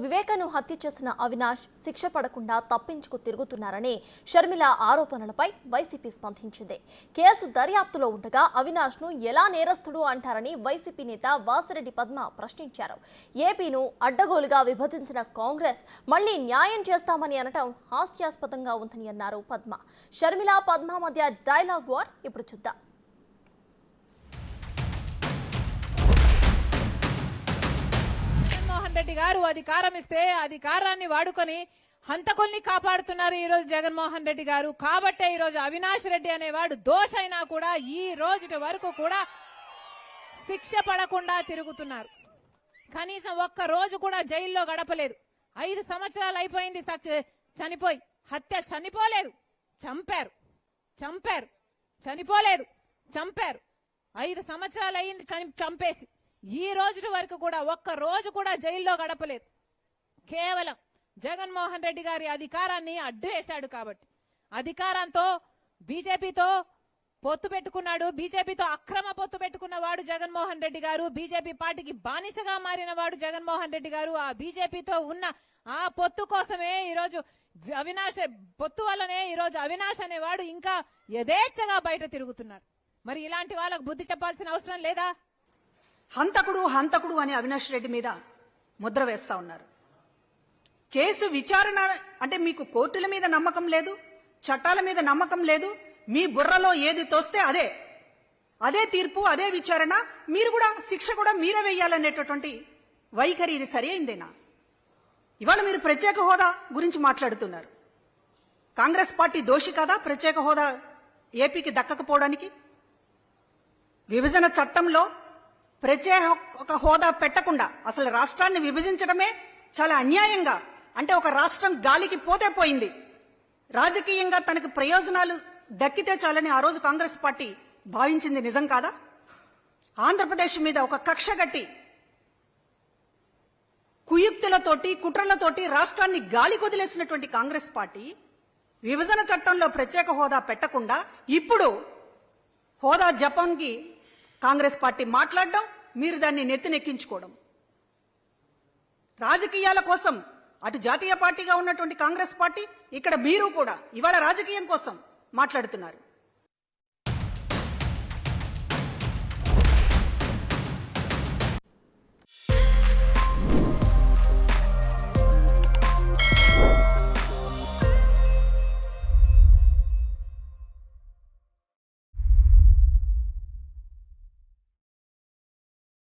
వివేకను హత్య చేసిన అవినాష్ శిక్ష పడకుండా తప్పించుకు తిరుగుతున్నారని షర్మిల ఆరోపణలపై వైసీపీ స్పందించింది. కేసు దర్యాప్తులో ఉండగా అవినాష్ ను ఎలా నేరస్తుడు అంటారని వైసీపీ నేత వాసిరెడ్డి పద్మ ప్రశ్నించారు. ఏపీను అడ్డగోలుగా విభజించిన కాంగ్రెస్ మళ్లీ న్యాయం చేస్తామని అనటం హాస్యాస్పదంగా ఉందని అన్నారు పద్మ. షర్మిల పద్మ మధ్య డైలాగ్ వార్ ఇప్పుడు చూద్దాం. రెడ్డి గారు అధికారం ఇస్తే అధికారాన్ని వాడుకొని హంతకుల్ని కాపాడుతున్నారు ఈ రోజు జగన్మోహన్ రెడ్డి గారు. కాబట్టే ఈ రోజు అవినాష్ రెడ్డి అనేవాడు దోషైనా కూడా ఈ రోజు వరకు కూడా శిక్ష పడకుండా తిరుగుతున్నారు. కనీసం ఒక్క రోజు కూడా జైల్లో గడపలేదు. 5 సంవత్సరాలు అయిపోయింది చనిపోయి. హత్య చనిపోలేదు, చంపారు. చనిపోలేదు, చంపారు. 5 సంవత్సరాలు అయింది చంపేసి. ఈ రోజు వరకు కూడా ఒక్క రోజు కూడా జైల్లో గడపలేదు. కేవలం జగన్మోహన్ రెడ్డి గారి అధికారాన్ని అడ్డు వేశాడు. కాబట్టి అధికారంతో బీజేపీతో పొత్తు పెట్టుకున్నాడు. బీజేపీతో అక్రమ పొత్తు పెట్టుకున్నవాడు జగన్మోహన్ రెడ్డి గారు. బీజేపీ పార్టీకి బానిసగా మారిన వాడు జగన్మోహన్ రెడ్డి గారు. ఆ బీజేపీతో ఉన్న ఆ పొత్తు కోసమే ఈరోజు అవినాష్ పొత్తు వల్లనే ఈరోజు అవినాష్ అనేవాడు ఇంకా యథేచ్ఛగా బయట తిరుగుతున్నారు. మరి ఇలాంటి వాళ్ళకు బుద్ధి చెప్పాల్సిన అవసరం లేదా? హంతకుడు అని అవినాష్ రెడ్డి మీద ముద్ర వేస్తా ఉన్నారు. కేసు విచారణ అంటే మీకు కోర్టుల మీద నమ్మకం లేదు, చట్టాల మీద నమ్మకం లేదు. మీ బుర్రలో ఏది తోస్తే అదే తీర్పు, అదే విచారణ. మీరు కూడా శిక్ష కూడా మీరే వేయాలనేటటువంటి వైఖరి ఇది సరి అయిందేనా? ఇవాళ మీరు ప్రత్యేక హోదా గురించి మాట్లాడుతున్నారు. కాంగ్రెస్ పార్టీ దోషి కాదా ప్రత్యేక హోదా ఏపీకి దక్కకపోవడానికి? విభజన చట్టంలో ప్రత్యేక హోదా పెట్టకుండా అసలు రాష్ట్రాన్ని విభజించడమే చాలా అన్యాయంగా, అంటే ఒక రాష్ట్రం గాలికి పోతే పోయింది, రాజకీయంగా తనకు ప్రయోజనాలు దక్కితే చాలని ఆ రోజు కాంగ్రెస్ పార్టీ భావించింది నిజం కాదా? ఆంధ్రప్రదేశ్ మీద ఒక కక్ష గట్టి కుయుక్తులతోటి కుట్రలతోటి రాష్ట్రాన్ని గాలి కొదిలేసినటువంటి కాంగ్రెస్ పార్టీ విభజన చట్టంలో ప్రత్యేక హోదా పెట్టకుండా ఇప్పుడు హోదా జపాన్కి కాంగ్రెస్ పార్టీ మాట్లాడడం, మీరు దాన్ని నెత్తినెక్కించుకోవడం. రాజకీయాల కోసం అటు జాతీయ పార్టీగా ఉన్నటువంటి కాంగ్రెస్ పార్టీ, ఇక్కడ మీరు కూడా ఇవాళ రాజకీయం కోసం మాట్లాడుతున్నారు.